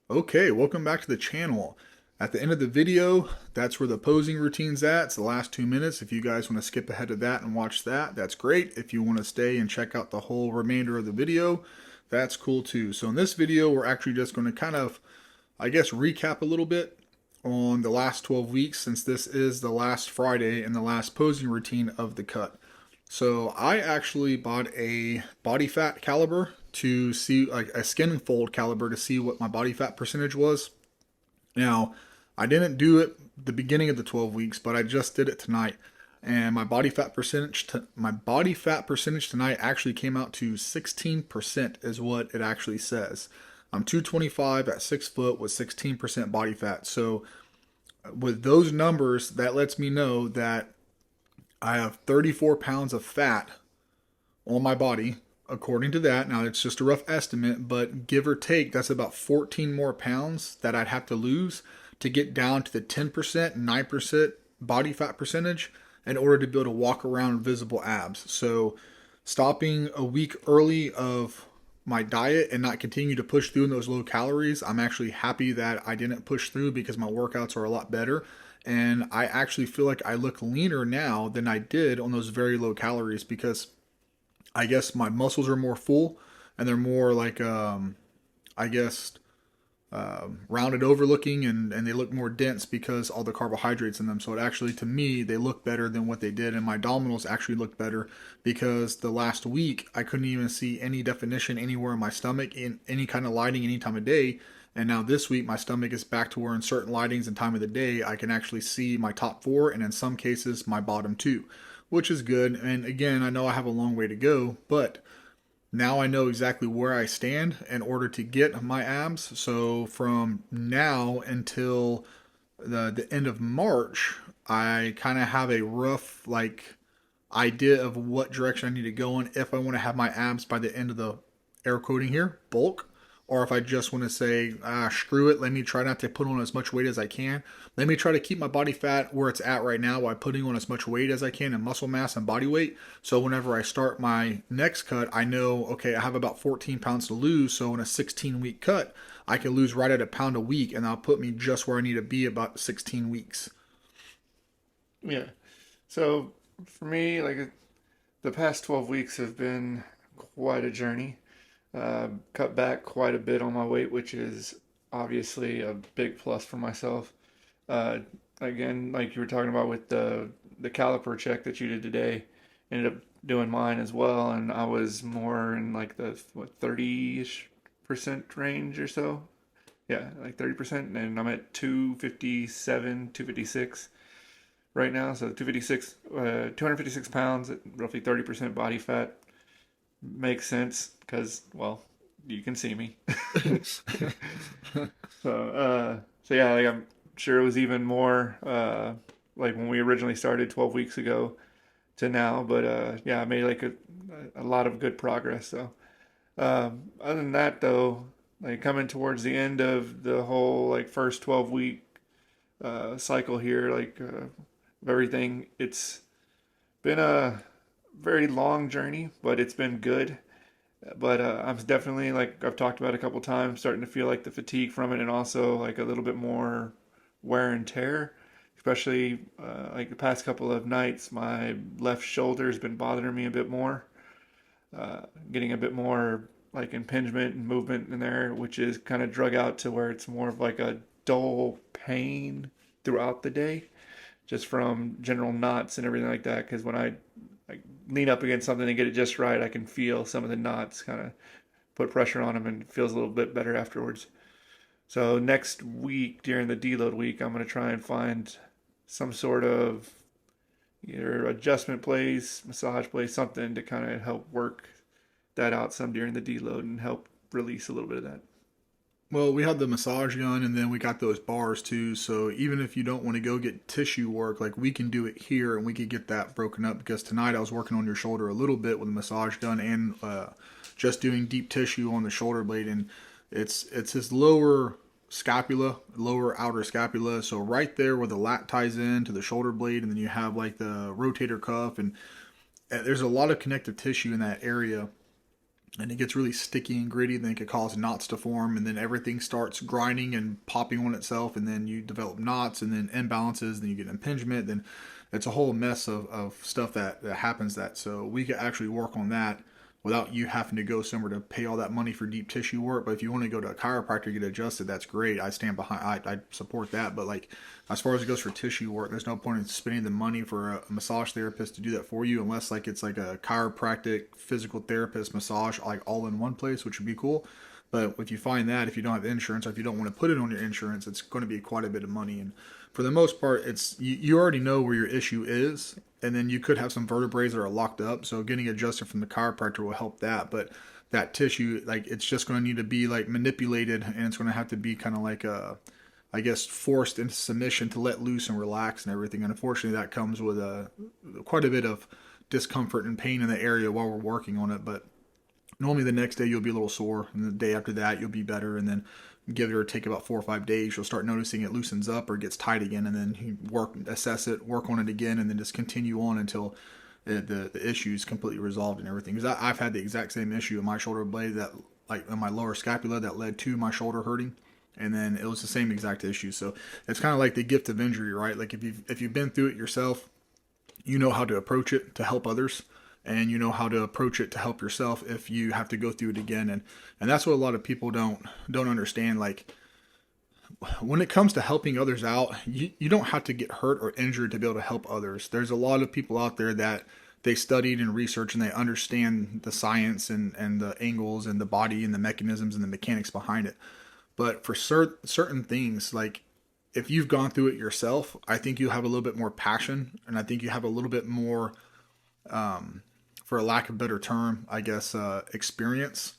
Okay, welcome back to the channel. At the end of the video, that's where the posing routine's at. It's the last 2 minutes. If you guys want to skip ahead of that and watch that, that's great. If you want to stay and check out the whole remainder of the video, that's cool too. So in this video, we're actually just going to kind of, I guess, recap a little bit on the last 12 weeks since this is the last Friday and the last posing routine of the cut. So I actually bought a body fat caliber to see, like a skin fold caliber to see what my body fat percentage was. Now, I didn't do it the beginning of the 12 weeks, but I just did it tonight. And my body fat percentage tonight actually came out to 16% is what it actually says. I'm 225 at 6 foot with 16% body fat. So with those numbers, that lets me know that I have 34 pounds of fat on my body, according to that. Now, it's just a rough estimate, but give or take, that's about 14 more pounds that I'd have to lose to get down to the 10%, 9% body fat percentage in order to be able to walk around visible abs. So, stopping a week early of my diet and not continue to push through in those low calories, I'm actually happy that I didn't push through because my workouts are a lot better. And I actually feel like I look leaner now than I did on those very low calories because I guess my muscles are more full and they're more like, I guess, rounded over looking and they look more dense because all the carbohydrates in them. So it actually, to me, they look better than what they did. And my abdominals actually look better because the last week I couldn't even see any definition anywhere in my stomach in any kind of lighting any time of day. And now this week my stomach is back to where in certain lightings and time of the day I can actually see my top four and in some cases my bottom two, which is good. And again, I know I have a long way to go, but now I know exactly where I stand in order to get my abs. So from now until the end of March, I kind of have a rough like idea of what direction I need to go in if I want to have my abs by the end of the air quoting here bulk, or if I just want to say, screw it, let me try not to put on as much weight as I can. Let me try to keep my body fat where it's at right now while putting on as much weight as I can in muscle mass and body weight. So whenever I start my next cut, I know, okay, I have about 14 pounds to lose. So in a 16-week cut, I can lose right at a pound a week, and that'll put me just where I need to be about 16 weeks. Yeah. So for me, the past 12 weeks have been quite a journey. Cut back quite a bit on my weight, which is obviously a big plus for myself. Uh, Again, like you were talking about with the caliper check that you did today, ended up doing mine as well, and I was more in like the 30-ish% range or so. Yeah, like 30%, and I'm at 257, 256 right now. So 256 pounds at roughly 30% body fat makes sense because, well, you can see me. So yeah, like I'm sure it was even more like when we originally started 12 weeks ago to now. But yeah, I made like a lot of good progress. So other than that, though, like coming towards the end of the whole like first 12-week cycle here, of everything, it's been a very long journey, but it's been good. But I'm definitely, like I've talked about a couple times, starting to feel like the fatigue from it, and also like a little bit more wear and tear. Especially like the past couple of nights, my left shoulder has been bothering me a bit more, getting a bit more like impingement and movement in there, which is kind of drug out to where it's more of like a dull pain throughout the day, just from general knots and everything like that. Because when I like lean up against something and get it just right, I can feel some of the knots kind of put pressure on them, and it feels a little bit better afterwards. So next week during the deload week, I'm going to try and find some sort of either adjustment place, massage place, something to kind of help work that out some during the deload and help release a little bit of that. Well, we had the massage gun and then we got those bars too. So even if you don't want to go get tissue work, like we can do it here and we could get that broken up because tonight I was working on your shoulder a little bit with a massage gun and just doing deep tissue on the shoulder blade, and it's his lower scapula, lower outer scapula. So right there where the lat ties in to the shoulder blade, and then you have like the rotator cuff, and there's a lot of connective tissue in that area. and it gets really sticky and gritty, then it could cause knots to form, and then everything starts grinding and popping on itself, and then you develop knots and then imbalances, then you get impingement, then it's a whole mess of stuff that happens that. So we could actually work on that without you having to go somewhere to pay all that money for deep tissue work. But if you want to go to a chiropractor, get adjusted, that's great. I stand behind, I support that. But like, as far as it goes for tissue work, there's no point in spending the money for a massage therapist to do that for you, unless like it's like a chiropractic physical therapist massage, like all in one place, which would be cool. But if you find that, if you don't have insurance or if you don't want to put it on your insurance, it's going to be quite a bit of money. And for the most part, it's you already know where your issue is, and then you could have some vertebrae that are locked up. So getting adjusted from the chiropractor will help that. But that tissue, like it's just going to need to be like manipulated, and it's going to have to be kind of like I guess, forced into submission to let loose and relax and everything. And unfortunately, that comes with quite a bit of discomfort and pain in the area while we're working on it. But normally the next day you'll be a little sore, and the day after that you'll be better, and then give it or take about 4 or 5 days, you'll start noticing it loosens up or gets tight again, and then you assess it, work on it again, and then just continue on until the issue is completely resolved and everything. Because I've had the exact same issue in my shoulder blade, that like in my lower scapula, that led to my shoulder hurting, and then it was the same exact issue. So it's kind of like the gift of injury, right? Like if you've been through it yourself, you know how to approach it to help others, and you know how to approach it to help yourself if you have to go through it again. And that's what a lot of people don't understand. Like, when it comes to helping others out, you don't have to get hurt or injured to be able to help others. There's a lot of people out there that they studied and researched and they understand the science and the angles and the body and the mechanisms and the mechanics behind it. But for certain things, like if you've gone through it yourself, I think you have a little bit more passion, and I think you have a little bit more, for a lack of a better term, I guess, experience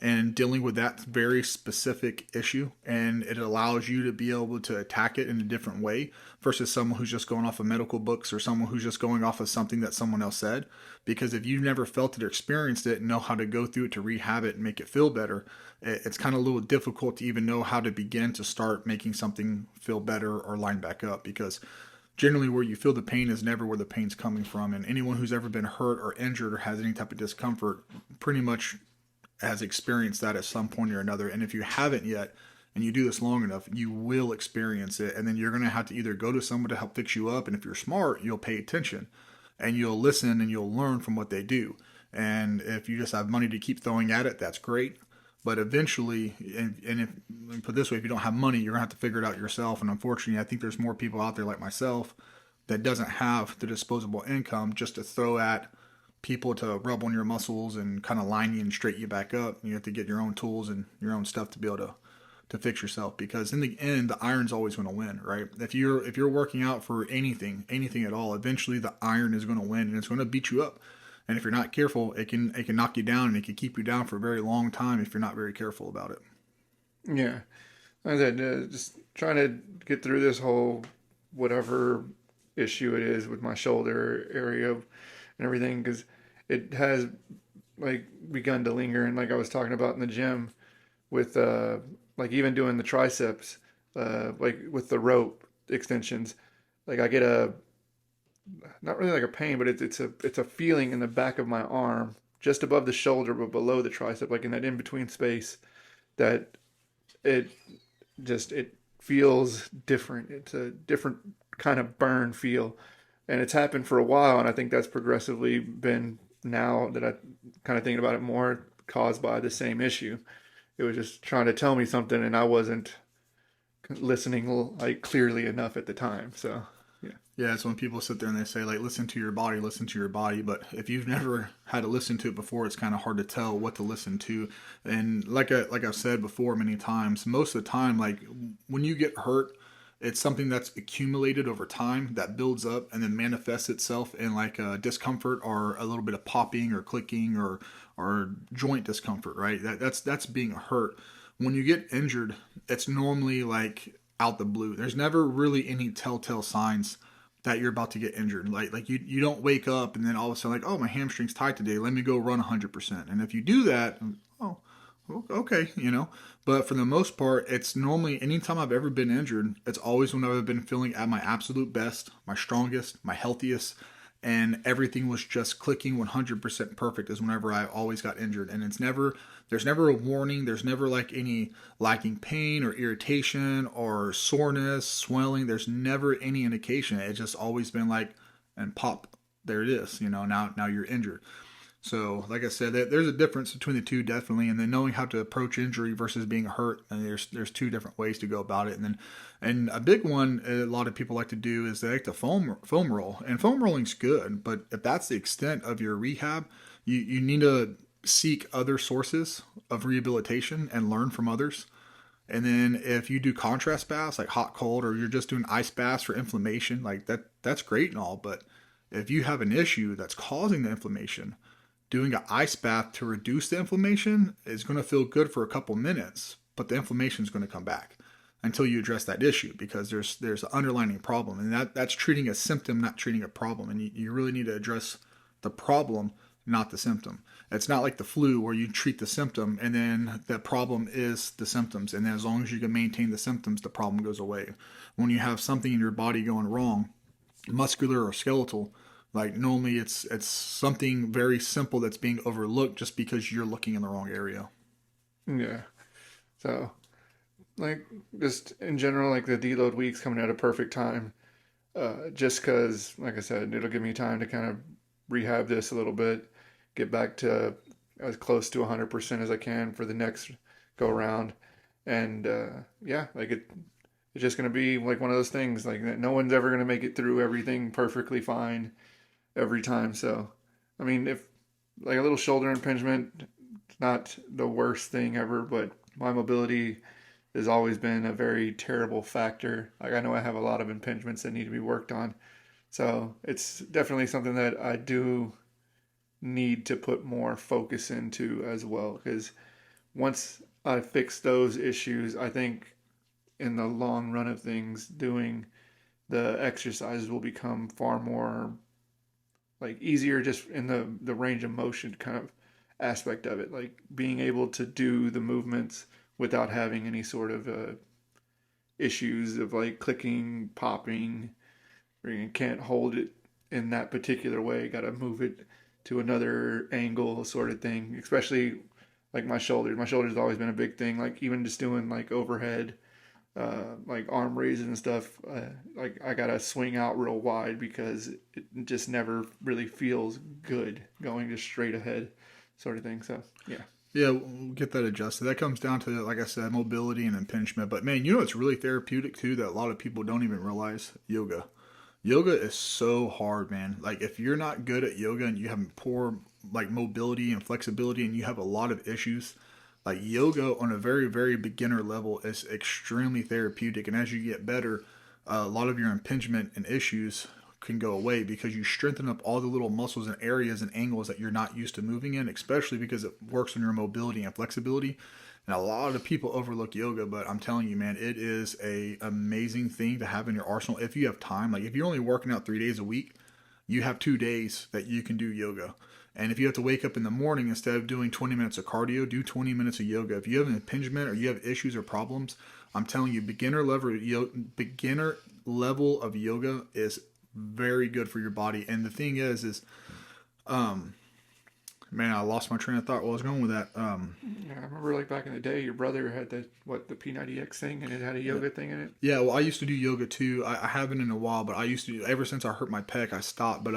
and dealing with that very specific issue, and it allows you to be able to attack it in a different way versus someone who's just going off of medical books or someone who's just going off of something that someone else said. Because if you've never felt it or experienced it and know how to go through it to rehab it and make it feel better, it's kind of a little difficult to even know how to begin to start making something feel better or line back up, because generally where you feel the pain is never where the pain's coming from. And anyone who's ever been hurt or injured or has any type of discomfort pretty much has experienced that at some point or another. And if you haven't yet, and you do this long enough, you will experience it. And then you're going to have to either go to someone to help fix you up, and if you're smart, you'll pay attention and you'll listen and you'll learn from what they do. And if you just have money to keep throwing at it, that's great. But eventually, and if, let me put it this way, if you don't have money, you're going to have to figure it out yourself. And unfortunately, I think there's more people out there like myself that doesn't have the disposable income just to throw at people to rub on your muscles and kind of line you and straighten you back up. You have to get your own tools and your own stuff to be able to fix yourself, because in the end, the iron's always going to win, right? If you're working out for anything at all, eventually the iron is going to win, and it's going to beat you up. And if you're not careful, it can knock you down, and it can keep you down for a very long time if you're not very careful about it. Yeah. Like I said, just trying to get through this whole whatever issue it is with my shoulder area and everything, because it has like begun to linger. And like I was talking about in the gym with like even doing the triceps, like with the rope extensions, like I get a not really like a pain, but it's a feeling in the back of my arm, just above the shoulder but below the tricep, like in that in between space, that it it feels different. It's a different kind of burn feel, and it's happened for a while, and I think that's progressively been, now that I kind of thinking about it more, caused by the same issue. It was just trying to tell me something, and I wasn't listening like clearly enough at the time. So yeah. Yeah, it's when people sit there and they say, like, listen to your body, listen to your body. But if you've never had to listen to it before, it's kind of hard to tell what to listen to. And like I've said before many times, most of the time, like when you get hurt, it's something that's accumulated over time that builds up and then manifests itself in like a discomfort or a little bit of popping or clicking or joint discomfort, right? That's being hurt. When you get injured, it's normally like out the blue. There's never really any telltale signs that you're about to get injured. Like you don't wake up and then all of a sudden like, oh, my hamstring's tight today, let me go run 100%. And if you do that, oh, okay, you know. But for the most part, it's normally, anytime I've ever been injured, it's always when I've been feeling at my absolute best, my strongest, my healthiest. and everything was just clicking 100% perfect is whenever I always got injured. And there's never a warning. There's never like any lacking pain or irritation or soreness, swelling. There's never any indication. It's just always been like, and pop, there it is. Now you're injured. So, like I said, there's a difference between the two, definitely, and then knowing how to approach injury versus being hurt. And there's two different ways to go about it. And a big one a lot of people like to do is they like to foam roll, and foam rolling's good, but if that's the extent of your rehab, you need to seek other sources of rehabilitation and learn from others. And then if you do contrast baths like hot cold, or you're just doing ice baths for inflammation, like that's great and all, but if you have an issue that's causing the inflammation, doing an ice bath to reduce the inflammation is going to feel good for a couple minutes, but the inflammation is going to come back until you address that issue, because there's an underlying problem, and that's treating a symptom, not treating a problem. And you really need to address the problem, not the symptom. It's not like the flu where you treat the symptom and then the problem is the symptoms, and then as long as you can maintain the symptoms, the problem goes away. When you have something in your body going wrong, muscular or skeletal, like normally it's something very simple that's being overlooked just because you're looking in the wrong area. Yeah. So, like, just in general, like the deload week's coming at a perfect time. Just because, like I said, it'll give me time to kind of rehab this a little bit, get back to as close to 100% as I can for the next go around. And yeah, like it's just going to be like one of those things, like no one's ever going to make it through everything perfectly fine every time. So, I mean, if like a little shoulder impingement, it's not the worst thing ever, but my mobility has always been a very terrible factor. Like I know I have a lot of impingements that need to be worked on. So it's definitely something that I do need to put more focus into as well. Because once I fix those issues, I think in the long run of things, doing the exercises will become far more like easier just in the range of motion kind of aspect of it. Like being able to do the movements without having any sort of issues of like clicking, popping, or you can't hold it in that particular way. Got to move it to another angle, sort of thing. Especially like my shoulders. My shoulders have always been a big thing. Like even just doing like overhead, like arm raises and stuff. Like I gotta swing out real wide because it just never really feels good going just straight ahead, sort of thing. So yeah. Yeah, we'll get that adjusted. That comes down to, like I said, mobility and impingement. But man, it's really therapeutic too that a lot of people don't even realize? Yoga. Yoga is so hard, man. Like if you're not good at yoga and you have poor like mobility and flexibility and you have a lot of issues, like yoga on a very, very beginner level is extremely therapeutic. And as you get better, a lot of your impingement and issues can go away because you strengthen up all the little muscles and areas and angles that you're not used to moving in, especially because it works on your mobility and flexibility. And a lot of people overlook yoga, but I'm telling you, man, it is a amazing thing to have in your arsenal if you have time. Like if you're only working out 3 days a week, you have 2 days that you can do yoga. And if you have to wake up in the morning, instead of doing 20 minutes of cardio, do 20 minutes of yoga. If you have an impingement or you have issues or problems, I'm telling you, beginner level of yoga is very good for your body. And the thing is man, I lost my train of thought. Where I was going with that. Yeah, I remember like back in the day, your brother had the P90X thing, and it had a yoga thing in it. Yeah, well, I used to do yoga too. I haven't in a while, but I used to. Ever since I hurt my pec, I stopped. But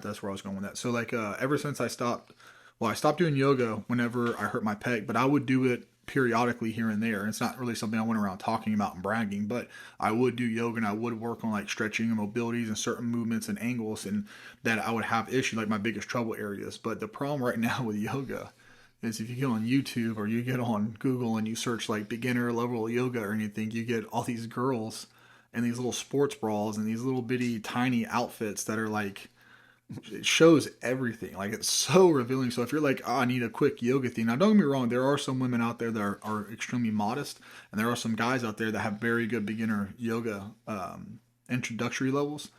that's where I was going with that. So like, ever since I stopped, well, I stopped doing yoga whenever I hurt my pec, but I would do it periodically here and there. And it's not really something I went around talking about and bragging, but I would do yoga and I would work on like stretching and mobilities and certain movements and angles, and that I would have issues like my biggest trouble areas. But the problem right now with yoga is if you get on YouTube or you get on Google and you search like beginner level yoga or anything, you get all these girls in these little sports bras and these little bitty tiny outfits that are like, it shows everything. Like it's so revealing. So if you're like, I need a quick yoga thing. Now don't get me wrong, there are some women out there that are extremely modest, and there are some guys out there that have very good beginner yoga introductory levels.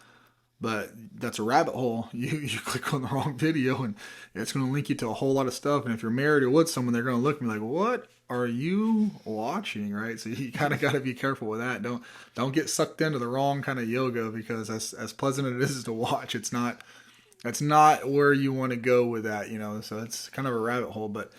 But that's a rabbit hole. You click on the wrong video and it's going to link you to a whole lot of stuff. And if you're married or with someone, they're going to look at me like, what are you watching? Right. So you kind of got to be careful with that. Don't get sucked into the wrong kind of yoga, because as pleasant as it is to watch, it's not That's not where you want to go with that, you know. So it's kind of a rabbit hole. But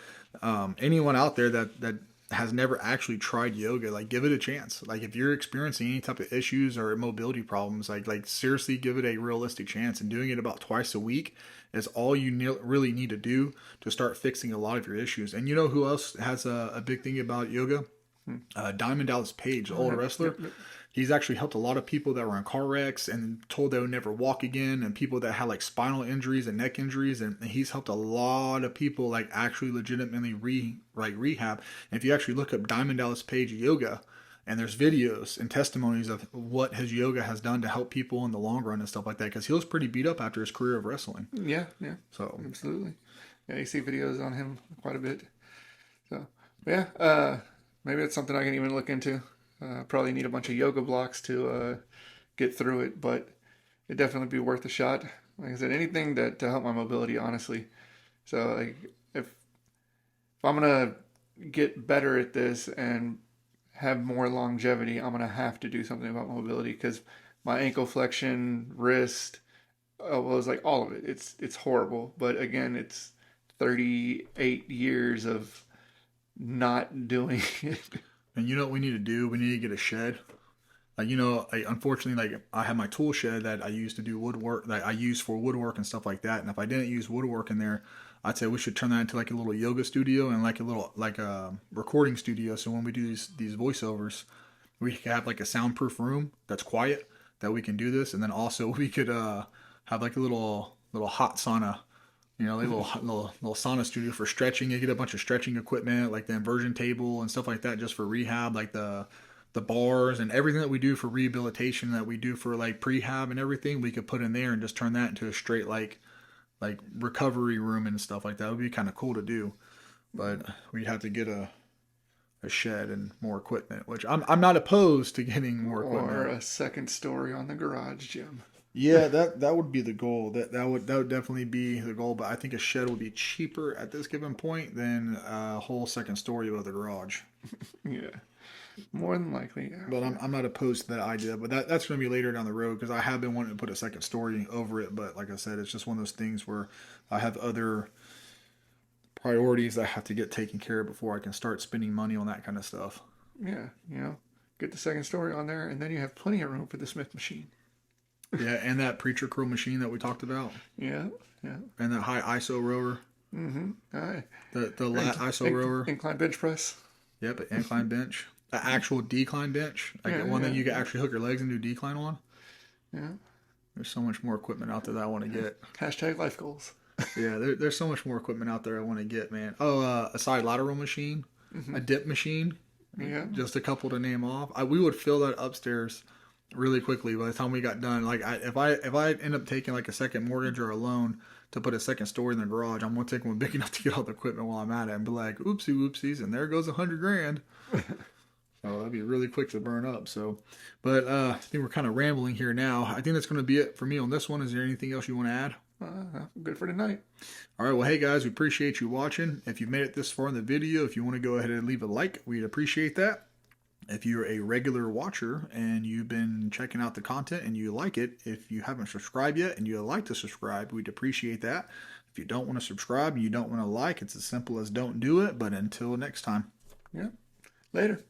anyone out there that has never actually tried yoga, like give it a chance. Like if you're experiencing any type of issues or mobility problems, like seriously give it a realistic chance. And doing it about twice a week is all you really need to do to start fixing a lot of your issues. And you know who else has a big thing about yoga? Diamond Dallas Page, the old wrestler. He's actually helped a lot of people that were in car wrecks and told they would never walk again, and people that had like spinal injuries and neck injuries, and he's helped a lot of people like actually legitimately rehab. And if you actually look up Diamond Dallas Page yoga, and there's videos and testimonies of what his yoga has done to help people in the long run and stuff like that, because he was pretty beat up after his career of wrestling. Yeah, yeah. So Absolutely. Yeah, you see videos on him quite a bit. So, yeah, maybe it's something I can even look into. Probably need a bunch of yoga blocks to get through it, but it'd definitely be worth a shot. Like I said, anything to help my mobility, honestly. So, like, if I'm gonna get better at this and have more longevity, I'm gonna have to do something about mobility because my ankle flexion, wrist, well, it's like all of it. It's horrible. But again, it's 38 years of not doing it. and you know what we need to do? We need to get a shed. Like you know, unfortunately, like I have my tool shed that I use to do woodwork, that I use for woodwork and stuff like that. And if I didn't use woodwork in there, I'd say we should turn that into like a little yoga studio and like a little like a recording studio. So when we do these voiceovers, we could have like a soundproof room that's quiet that we can do this, and then also we could have like a little hot sauna. You know, like a little sauna studio for stretching. You get a bunch of stretching equipment, like the inversion table and stuff like that, just for rehab, like the bars and everything that we do for rehabilitation, that we do for like prehab and everything. We could put in there and just turn that into a straight like recovery room and stuff like that. It would be kind of cool to do, but we'd have to get a shed and more equipment, which I'm not opposed to getting more equipment. Or a second story on the garage gym. Yeah, that would be the goal. That would definitely be the goal. But I think a shed would be cheaper at this given point than a whole second story with a garage. Yeah, more than likely. Yeah. But I'm not opposed to that idea. But that's going to be later down the road, because I have been wanting to put a second story over it. But like I said, it's just one of those things where I have other priorities that have to get taken care of before I can start spending money on that kind of stuff. Yeah, get the second story on there, and then you have plenty of room for the Smith machine. Yeah, and that preacher curl machine that we talked about. Yeah, yeah. And that high ISO rower. Mm-hmm. All right. The ISO rower. Incline bench press. Yep, an incline bench. An actual decline bench. Like one that you can actually hook your legs and do decline on. Yeah. There's so much more equipment out there that I want to get. Hashtag life goals. Yeah, there's so much more equipment out there I want to get, man. Oh, a side lateral machine. A dip machine. Yeah. Just a couple to name off. We would fill that upstairs really quickly by the time we got done. Like if I end up taking like a second mortgage or a loan to put a second story in the garage, I'm gonna take one big enough to get all the equipment while I'm at it and be like, oopsie whoopsies, and there goes $100,000. So that'd be really quick to burn up. So, but I think we're kind of rambling here now. I think that's going to be it for me on this one. Is there anything else you want to add? Good for tonight. All right. Well, hey guys, we appreciate you watching. If you've made it this far in the video, if you want to go ahead and leave a like, we'd appreciate that. If you're a regular watcher and you've been checking out the content and you like it, if you haven't subscribed yet and you'd like to subscribe, we'd appreciate that. If you don't want to subscribe and you don't want to like, it's as simple as don't do it. But until next time. Yeah. Later.